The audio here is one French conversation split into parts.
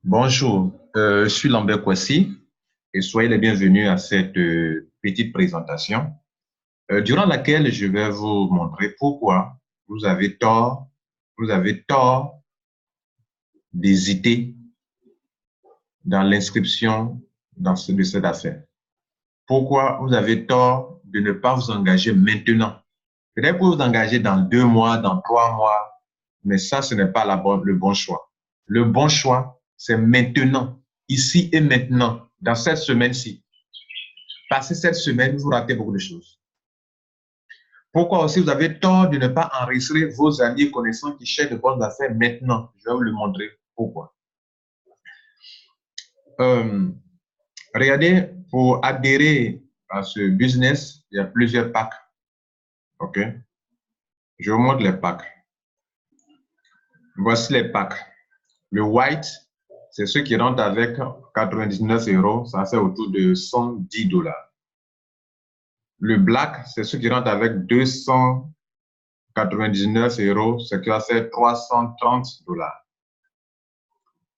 Bonjour, je suis Lambert Kwasi et soyez les bienvenus à cette petite présentation durant laquelle je vais vous montrer pourquoi vous avez tort, vous avez tort d'hésiter dans l'inscription de cette affaire. Pourquoi vous avez tort de ne pas vous engager maintenant. Peut-être que vous vous engagez dans 2 mois, dans 3 mois, mais ça, ce n'est pas le bon choix. Le bon choix, c'est maintenant, ici et maintenant, dans cette semaine-ci. Passez cette semaine, vous ratez beaucoup de choses. Pourquoi aussi vous avez tort de ne pas enregistrer vos amis et connaissances qui cherchent de bonnes affaires maintenant. Je vais vous le montrer pourquoi. Regardez, pour adhérer à ce business, il y a plusieurs packs. OK? Je vous montre les packs. Voici les packs. Le white, c'est ceux qui rentrent avec 99 €, ça fait autour de 110 $. Le black, c'est ceux qui rentrent avec 299 €, ce qui va faire 330 $.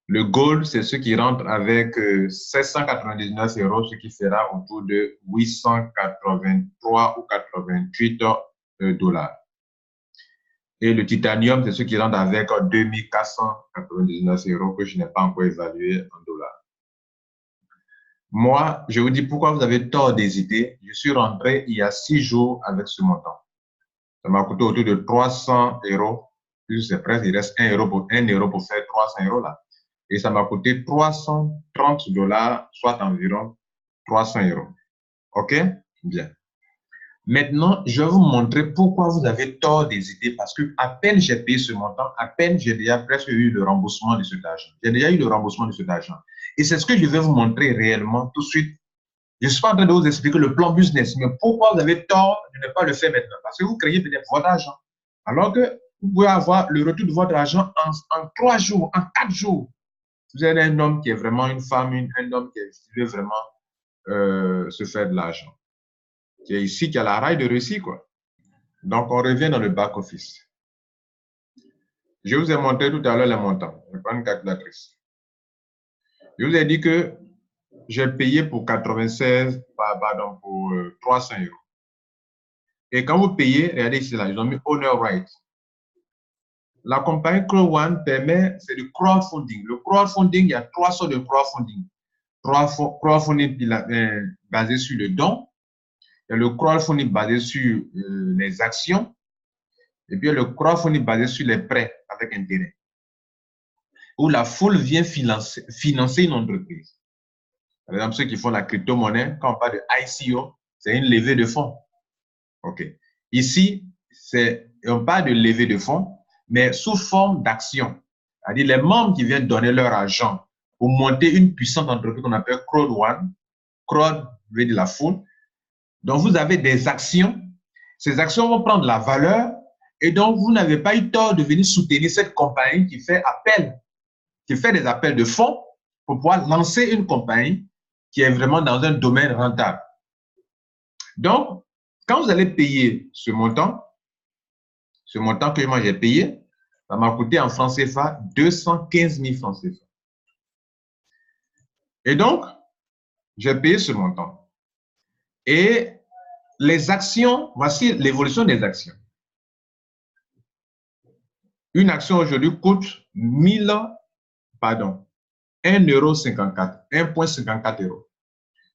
Le gold, c'est ceux qui rentrent avec 799 €, ce qui fera autour de 883 ou 88 $. Et le titanium, c'est ceux qui rentrent avec 2499 € que je n'ai pas encore évalué en dollars. Moi, je vous dis pourquoi vous avez tort d'hésiter. Je suis rentré il y a 6 jours avec ce montant. Ça m'a coûté autour de 300 €. C'est presque, il reste 1 € pour faire 300 € là. Et ça m'a coûté 330 $, soit environ 300 €. OK? Bien. Maintenant, je vais vous montrer pourquoi vous avez tort d'hésiter parce que à peine j'ai payé ce montant, à peine j'ai déjà presque eu le remboursement de cet argent. J'ai déjà eu le remboursement de cet argent. Et c'est ce que je vais vous montrer réellement tout de suite. Je ne suis pas en train de vous expliquer le plan business, mais pourquoi vous avez tort de ne pas le faire maintenant. Parce que vous créez peut-être votre argent. Alors que vous pouvez avoir le retour de votre argent en 3 jours, en 4 jours. Vous êtes un homme qui est vraiment une femme, un homme qui veut vraiment se faire de l'argent. C'est ici qu'il y a la raille de réussite, quoi. Donc, on revient dans le back-office. Je vous ai montré tout à l'heure les montants. Je prends une calculatrice. Je vous ai dit que j'ai payé pour 96, pardon, pour 300 €. Et quand vous payez, regardez ici, là, ils ont mis Owner Right. La compagnie Crowd1 permet, c'est du crowdfunding. Le crowdfunding, il y a 3 sortes de crowdfunding. Crowdfunding basé sur le don. Il y a le crowdfunding basé sur les actions. Et puis, il y a le crowdfunding basé sur les prêts avec intérêt. Où la foule vient financer une entreprise. Par exemple, ceux qui font la crypto-monnaie, quand on parle de ICO, c'est une levée de fonds. OK. Ici, on parle de levée de fonds, mais sous forme d'action. C'est-à-dire les membres qui viennent donner leur argent pour monter une puissante entreprise qu'on appelle Crowd1. Crowd veut dire la foule. Donc, vous avez des actions. Ces actions vont prendre la valeur et donc, vous n'avez pas eu tort de venir soutenir cette compagnie qui fait des appels de fonds pour pouvoir lancer une compagnie qui est vraiment dans un domaine rentable. Donc, quand vous allez payer ce montant que moi j'ai payé, ça m'a coûté en francs CFA 215 000 francs CFA. Et donc, j'ai payé ce montant. Et les actions, voici l'évolution des actions. Une action aujourd'hui coûte 1,54 €.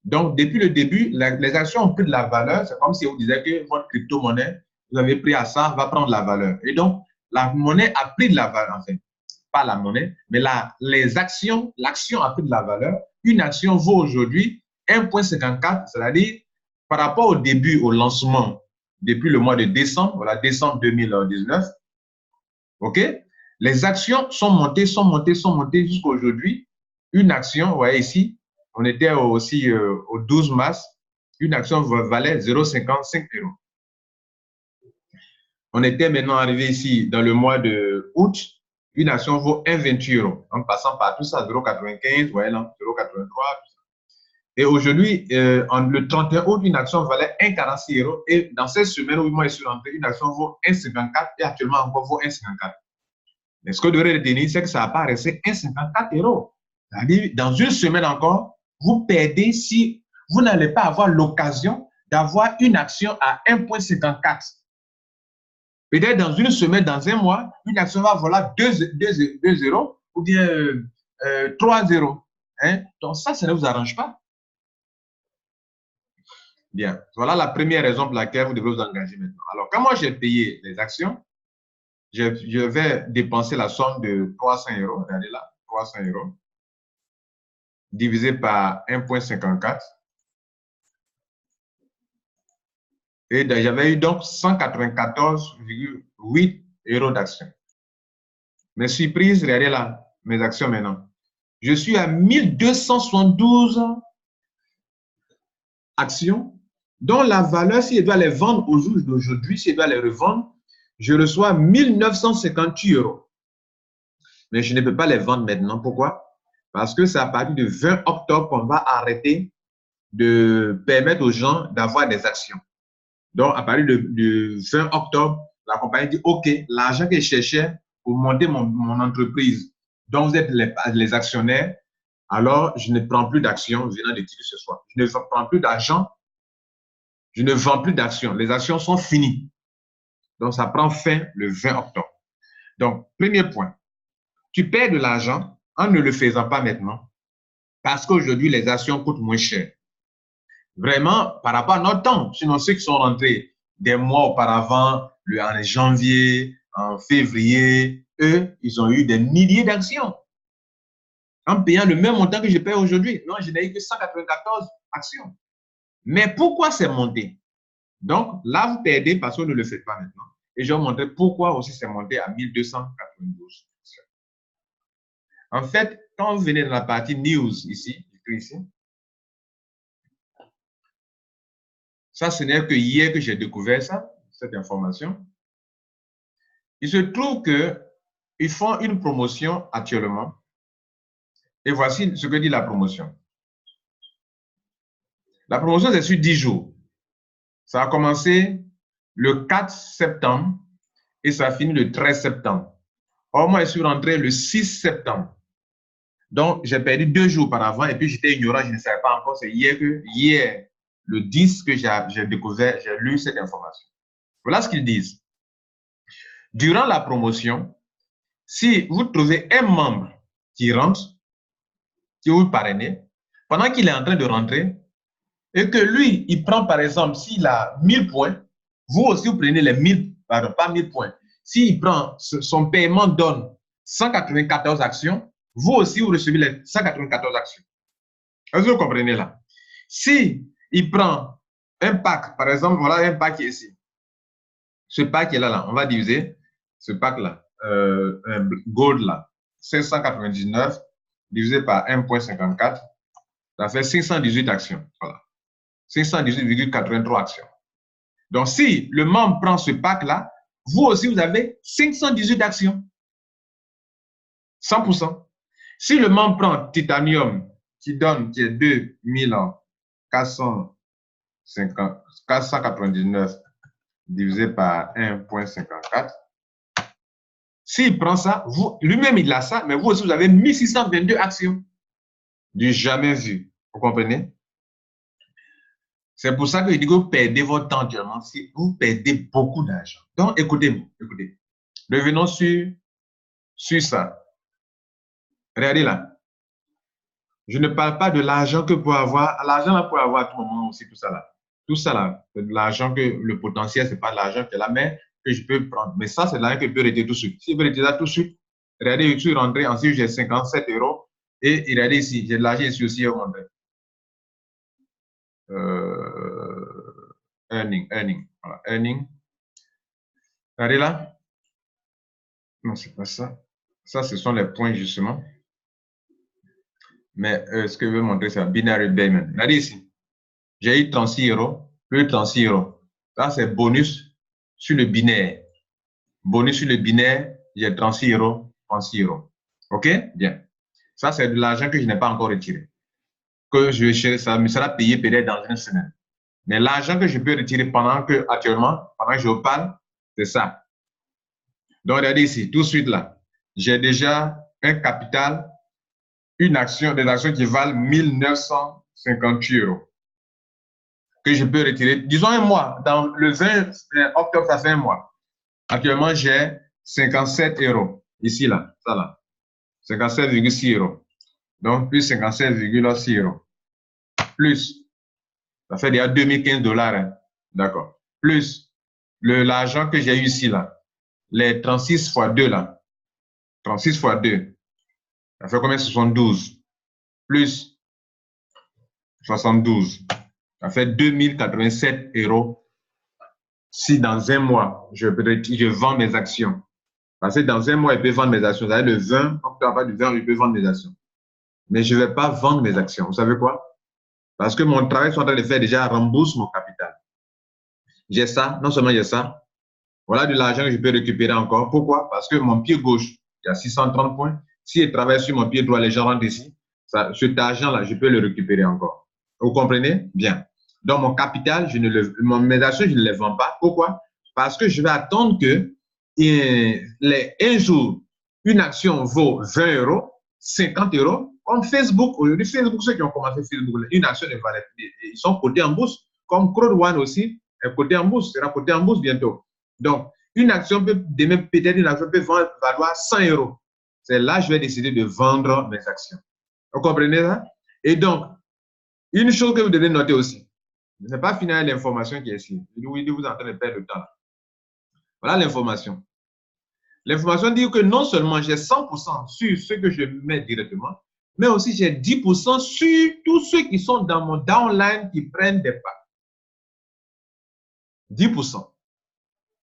Donc, depuis le début, les actions ont pris de la valeur. C'est comme si on disait que votre crypto-monnaie, vous avez pris à ça, va prendre de la valeur. Et donc, la monnaie a pris de la valeur, en fait. Pas la monnaie, mais l'action a pris de la valeur. Une action vaut aujourd'hui 1,54, c'est-à-dire par rapport au début, au lancement, depuis le mois de décembre, voilà, décembre 2019, OK? Les actions sont montées jusqu'à aujourd'hui. Une action, vous voyez ici, on était aussi au 12 mars, une action valait 0,55 €. On était maintenant arrivé ici dans le mois de août, une action vaut 1,28 €, en passant par tout ça, 0,95, vous voyez là, 0,83. Et aujourd'hui, le 31 août, une action valait 1,46 €. Et dans cette semaine où moi je suis rentré, une action vaut 1,54 et actuellement encore vaut 1,54. Mais ce que vous devrez retenir, c'est que ça n'a pas resté 1,54 €. C'est-à-dire, dans une semaine encore, vous perdez si vous n'allez pas avoir l'occasion d'avoir une action à 1,54. Peut-être dans une semaine, dans un mois, une action va valoir 2 euros ou bien 3 euros. Hein? Donc ça ne vous arrange pas. Bien, voilà la première raison pour laquelle vous devez vous engager maintenant. Alors, quand moi j'ai payé les actions, je vais dépenser la somme de 300 euros, regardez là, 300 euros, divisé par 1,54. Et j'avais eu donc 194,8 euros d'actions. Mes surprises, regardez là, mes actions maintenant. Je suis à 1272 actions dont la valeur, si je dois les vendre au jour d'aujourd'hui, si je dois les revendre, je reçois 1958 euros. Mais je ne peux pas les vendre maintenant. Pourquoi? Parce que c'est à partir du 20 octobre qu'on va arrêter de permettre aux gens d'avoir des actions. Donc, à partir du 20 octobre, la compagnie dit, OK, l'argent que je cherchais pour monter mon entreprise, dont vous êtes les actionnaires, alors je ne prends plus d'actions venant de qui que ce soit. Je ne prends plus d'argent, je ne vends plus d'actions. Les actions sont finies. Donc, ça prend fin le 20 octobre. Donc, premier point, tu perds de l'argent en ne le faisant pas maintenant parce qu'aujourd'hui, les actions coûtent moins cher. Vraiment, par rapport à notre temps, sinon ceux qui sont rentrés des mois auparavant, en janvier, en février, eux, ils ont eu des milliers d'actions en payant le même montant que je paye aujourd'hui. Non, je n'ai eu que 194 actions. Mais pourquoi c'est monté? Donc, là, vous perdez parce que vous ne le faites pas maintenant. Et je vais vous montrer pourquoi aussi c'est monté à 1292. En fait, quand vous venez dans la partie news ici, ça, ce n'est que hier que j'ai découvert ça, cette information. Il se trouve qu'ils font une promotion actuellement. Et voici ce que dit la promotion. La promotion, c'est sur 10 jours. Ça a commencé le 4 septembre et ça finit le 13 septembre. Or, moi, je suis rentré le 6 septembre. Donc, j'ai perdu 2 jours par avant et puis j'étais ignorant, je ne savais pas encore. C'est hier, le 10, que j'ai découvert, j'ai lu cette information. Voilà ce qu'ils disent. Durant la promotion, si vous trouvez un membre qui rentre, qui vous parrainez, pendant qu'il est en train de rentrer, et que lui, il prend par exemple, s'il a 1000 points, vous aussi vous prenez les 1000, pardon, pas 1000 points. S'il prend, son paiement donne 194 actions, vous aussi vous recevez les 194 actions. Est-ce que vous comprenez là? Si il prend un pack, par exemple, voilà un pack qui est ici. Ce pack qui est là, on va diviser ce pack-là, gold là, 599 divisé par 1,54, ça fait 518 actions. Voilà. 518,83 actions. Donc, si le membre prend ce pack-là, vous aussi, vous avez 518 actions. 100%. Si le membre prend Titanium, qui est 2499 divisé par 1,54, s'il prend ça, lui-même, il a ça, mais vous aussi, vous avez 1622 actions. Du jamais vu. Vous comprenez? C'est pour ça que je dis que vous perdez votre temps actuellement, si vous perdez beaucoup d'argent. Donc, écoutez-moi, écoutez. Revenons sur ça. Regardez là. Je ne parle pas de l'argent que pour avoir. L'argent là, pour avoir à tout moment aussi, tout ça là. Tout ça là, c'est de l'argent que le potentiel, ce n'est pas de l'argent qui est là, mais que je peux prendre. Mais ça, c'est de l'argent que je peux retirer tout de suite. Si je peux retirer ça tout de suite, regardez, je suis rentré, ensuite j'ai 57 euros. Et regardez ici, j'ai de l'argent ici aussi à rentrer. Earning. Voilà, earning. Regardez là. Non, c'est pas ça. Ça, ce sont les points justement. Mais ce que je veux montrer, c'est un binary payment. Regardez ici. J'ai eu 36 euros, plus 36 euros. Ça, c'est bonus sur le binaire. Bonus sur le binaire, j'ai 36 euros, 36 euros. OK? Bien. Ça, c'est de l'argent que je n'ai pas encore retiré. Ça me sera payé peut-être dans une semaine. Mais l'argent que je peux retirer actuellement, pendant que je vous parle, c'est ça. Donc, regardez ici, tout de suite là, j'ai déjà un capital des actions qui valent 1958 euros que je peux retirer. Disons un mois. Dans le 20 octobre, ça fait un mois. Actuellement, j'ai 57 euros. Ici, là, ça là. 57,6 euros. Donc, plus 57,6 euros. Plus, ça fait déjà 2015 dollars. Hein. D'accord. Plus l'argent que j'ai eu ici, là. Les 36 fois 2, là. 36 fois 2. Ça fait combien? 72. Plus 72. Ça fait 2087 euros. Si dans un mois, je vends mes actions. Parce que dans un mois, je peux vendre mes actions. C'est-à-dire le 20 octobre, du 20, je peux vendre mes actions. Mais je ne vais pas vendre mes actions. Vous savez quoi? Parce que mon travail, soit en train de faire déjà rembourse mon capital. J'ai ça, non seulement j'ai ça, voilà de l'argent que je peux récupérer encore. Pourquoi? Parce que mon pied gauche, il y a 630 points. Si je travaille sur mon pied droit, les gens rentrent ici. Cet argent-là, je peux le récupérer encore. Vous comprenez? Bien. Donc, mon capital, mes actions, je ne les vends pas. Pourquoi? Parce que je vais attendre que un jour, une action vaut 20 euros, 50 euros. Comme Facebook, aujourd'hui, Facebook, ceux qui ont commencé Facebook, une action ne valait plus. Ils sont cotés en bourse. Comme Crowd1 aussi est coté en bourse, sera coté en bourse bientôt. Donc, une action peut, peut-être une action peut valoir 100 euros. C'est là que je vais décider de vendre mes actions. Vous comprenez ça? Et donc, une chose que vous devez noter aussi, je n'ai pas fini avec l'information qui est ici. Oui, vous êtes en train de perdre le temps. Voilà l'information. L'information dit que non seulement j'ai 100% sur ce que je mets directement, mais aussi j'ai 10% sur tous ceux qui sont dans mon downline qui prennent des parts. 10%.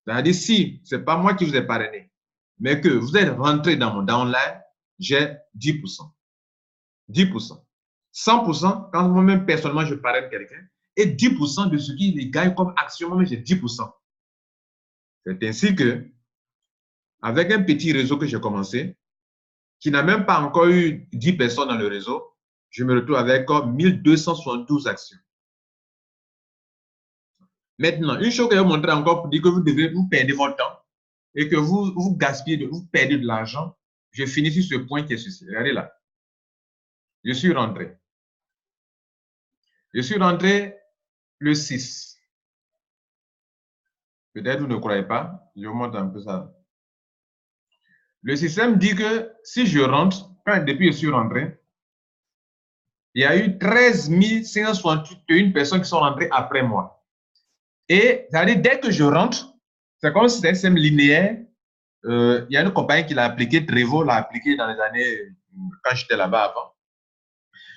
C'est-à-dire, si ce n'est pas moi qui vous ai parrainé, mais que vous êtes rentré dans mon downline, j'ai 10%. 10%. 100% quand moi-même personnellement je parraine quelqu'un, et 10% de ce qu'il gagne comme action, moi-même j'ai 10%. C'est ainsi que, avec un petit réseau que j'ai commencé, qui n'a même pas encore eu 10 personnes dans le réseau, je me retrouve avec 1272 actions. Maintenant, une chose que je vais vous montrer encore pour dire que vous perdez votre temps et que vous gaspillez, vous perdez de l'argent, je finis sur ce point qui est ceci. Regardez là. Je suis rentré. Je suis rentré le 6. Peut-être vous ne croyez pas. Je vous montre un peu ça. Le système dit que si je rentre, depuis que je suis rentré, il y a eu 13 561 personnes qui sont rentrées après moi. Et c'est-à-dire, dès que je rentre, c'est comme si c'était un système linéaire. Il y a une compagnie qui l'a appliqué, Trevo l'a appliqué dans les années, quand j'étais là-bas avant.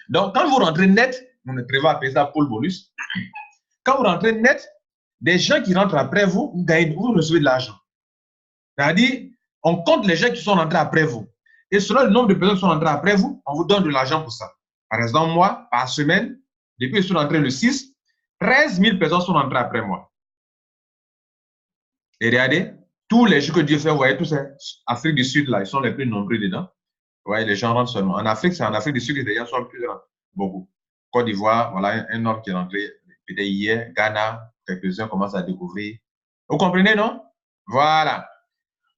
Donc, quand vous rentrez net, Trevo appelle ça Paul Bonus. Quand vous rentrez net, des gens qui rentrent après vous, vous recevez de l'argent. C'est-à-dire, on compte les gens qui sont rentrés après vous. Et selon le nombre de personnes qui sont rentrées après vous, on vous donne de l'argent pour ça. Par exemple, moi, par semaine, depuis que je suis rentré le 6, 13 000 personnes sont rentrées après moi. Et regardez, tous les jours que Dieu fait, vous voyez, tous ces Afrique du Sud, là, ils sont les plus nombreux dedans. Vous voyez, les gens rentrent seulement. En Afrique, c'est en Afrique du Sud que les gens sont plus grands. Beaucoup. Côte d'Ivoire, voilà, un homme qui est rentré peut-être hier. Ghana, quelques-uns commencent à découvrir. Vous comprenez, non? Voilà.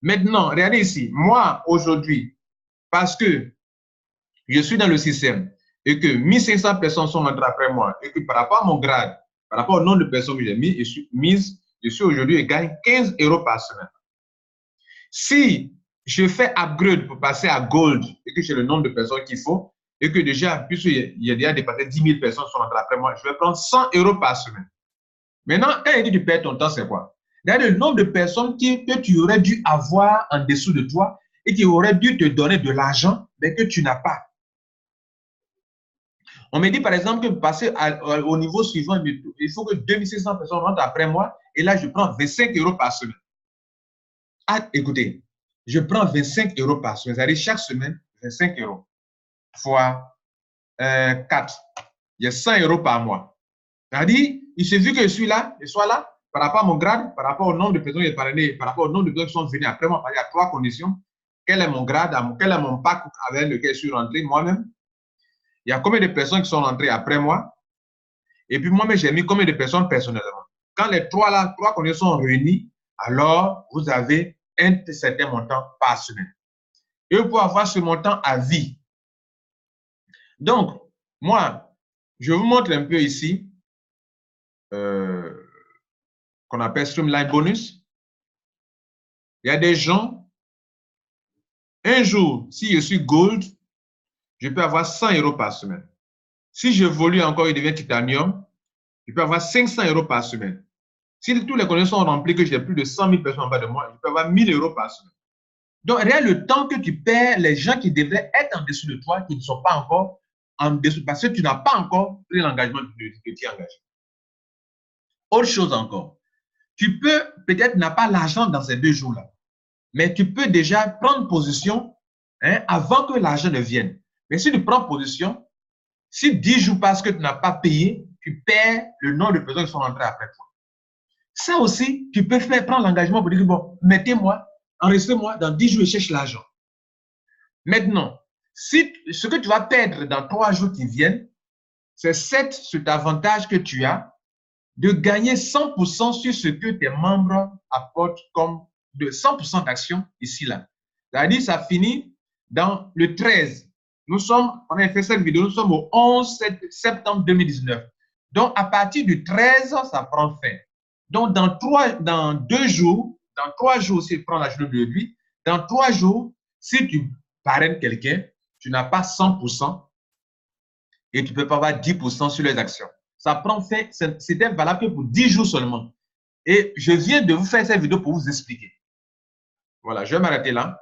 Maintenant, regardez ici. Moi, aujourd'hui, parce que je suis dans le système et que 1500 personnes sont rentrées après moi et que par rapport à mon grade, par rapport au nombre de personnes que j'ai mises, je suis aujourd'hui et gagne 15 euros par semaine. Si je fais upgrade pour passer à gold et que j'ai le nombre de personnes qu'il faut et que déjà, puisqu'il y a déjà dépassé 10 000 personnes qui sont rentrées après moi, je vais prendre 100 euros par semaine. Maintenant, quand il dit tu perds ton temps, c'est quoi? Il y a le nombre de personnes que tu aurais dû avoir en dessous de toi et qui auraient dû te donner de l'argent, mais que tu n'as pas. On me dit par exemple que pour passer au niveau suivant, il faut que 2600 personnes rentrent après moi et là, je prends 25 euros par semaine. Ah, écoutez, je prends 25 euros par semaine, c'est-à-dire chaque semaine, 25 euros fois 4. Il y a 100 euros par mois. C'est-à-dire, il suffit que je suis là, je sois là, par rapport à mon grade, par rapport au nombre de personnes qui parlé, par rapport au nombre de personnes qui sont venues après moi, il y a 3 conditions. Quel est mon grade, quel est mon pack avec lequel je suis rentré moi-même? Il y a combien de personnes qui sont rentrées après moi? Et puis moi-même, j'ai mis combien de personnes personnellement? Quand les 3 conditions sont réunies, alors vous avez un certain montant par semaine. Et vous pouvez avoir ce montant à vie. Donc, moi, je vous montre un peu ici qu'on appelle Streamline Bonus. Il y a des gens, un jour, si je suis Gold, je peux avoir 100 € par semaine. Si j'évolue encore, il devient Titanium, je peux avoir 500 € par semaine. Si tous les conditions sont remplies, que j'ai plus de 100 000 personnes en bas de moi, je peux avoir 1000 € par semaine. Donc, rien le temps que tu perds, les gens qui devraient être en dessous de toi, qui ne sont pas encore en dessous, parce que tu n'as pas encore pris l'engagement que tu es engagé. Autre chose encore, tu peux, peut-être n'a pas l'argent dans ces 2 jours-là, mais tu peux déjà prendre position avant que l'argent ne vienne. Mais si tu prends position, si 10 jours passent que tu n'as pas payé, tu perds le nombre de personnes qui sont rentrées après toi. Ça aussi, tu peux prendre l'engagement pour dire, bon, mettez-moi, enregistrez-moi, dans 10 jours, je cherche l'argent. Maintenant, si ce que tu vas perdre dans 3 jours qui viennent, c'est cet avantage que tu as de gagner 100% sur ce que tes membres apportent comme de 100% d'action ici, là. C'est-à-dire, ça finit dans le 13. On a fait cette vidéo, nous sommes au 11 septembre 2019. Donc, à partir du 13, ça prend fin. Donc, dans 2 jours, dans 3 jours, si tu prends la journée de lui, dans 3 jours, si tu parraines quelqu'un, tu n'as pas 100% et tu ne peux pas avoir 10% sur les actions. Ça prend fin, c'était valable que pour 10 jours seulement. Et je viens de vous faire cette vidéo pour vous expliquer. Voilà, je vais m'arrêter là.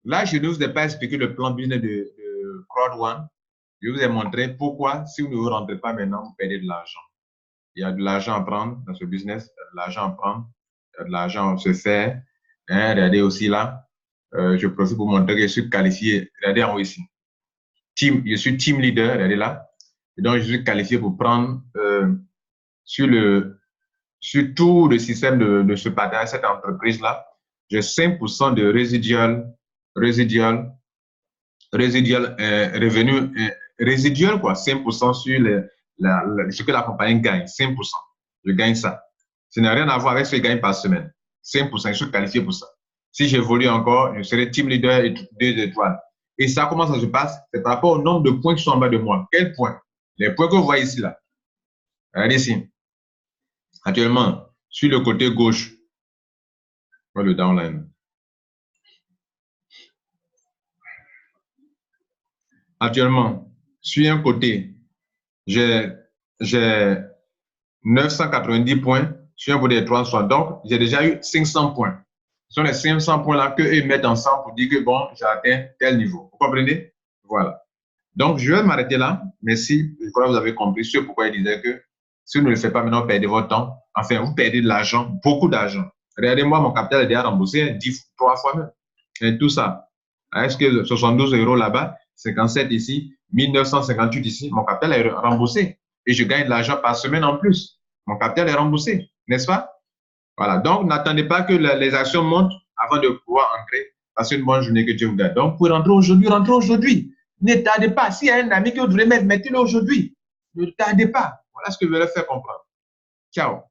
Là, je ne vous ai pas expliqué le plan business de Crowd1. Je vous ai montré pourquoi, si vous ne vous rentrez pas maintenant, vous perdez de l'argent. Il y a de l'argent à prendre dans ce business, il y a de l'argent à prendre, il y a de l'argent à se faire. Regardez aussi là, je profite pour montrer que je suis qualifié. Regardez en haut ici. Je suis team leader, regardez là. Et donc, je suis qualifié pour prendre sur tout le système de ce partenariat, cette entreprise-là, j'ai 5% de revenu résiduel, quoi, 5% sur ce que la compagnie gagne, 5%. Je gagne ça. Ça n'a rien à voir avec ce que je gagne par semaine. 5%, je suis qualifié pour ça. Si j'évolue encore, je serai team leader et 2 étoiles. Et ça, comment ça se passe? C'est par rapport au nombre de points qui sont en bas de moi. Quels points? Les points que vous voyez ici, là. Regardez ici. Actuellement, sur le côté gauche, le downline. Actuellement, sur un côté, j'ai 990 points, sur un côté de 360. Donc, j'ai déjà eu 500 points. Ce sont les 500 points-là qu'eux mettent ensemble pour dire que bon, j'ai atteint tel niveau. Vous comprenez? Voilà. Donc, je vais m'arrêter là. Merci. Je crois que vous avez compris ce pourquoi il disait que si vous ne le faites pas maintenant, vous perdez votre temps. Enfin, vous perdez de l'argent, beaucoup d'argent. Regardez-moi, mon capital est déjà remboursé 3 fois même. Et tout ça. Est-ce que 72 € là-bas, 57 ici, 1958 ici, mon capital est remboursé. Et je gagne de l'argent par semaine en plus. Mon capital est remboursé, n'est-ce pas? Voilà. Donc, n'attendez pas que les actions montent avant de pouvoir entrer. Passez une bonne journée, que Dieu vous garde. Donc, pour rentrer aujourd'hui, rentrez aujourd'hui. Ne tardez pas. S'il y a un ami que vous voulez mettre, mettez-le aujourd'hui. Ne tardez pas. Voilà ce que je vais leur faire comprendre. Ciao.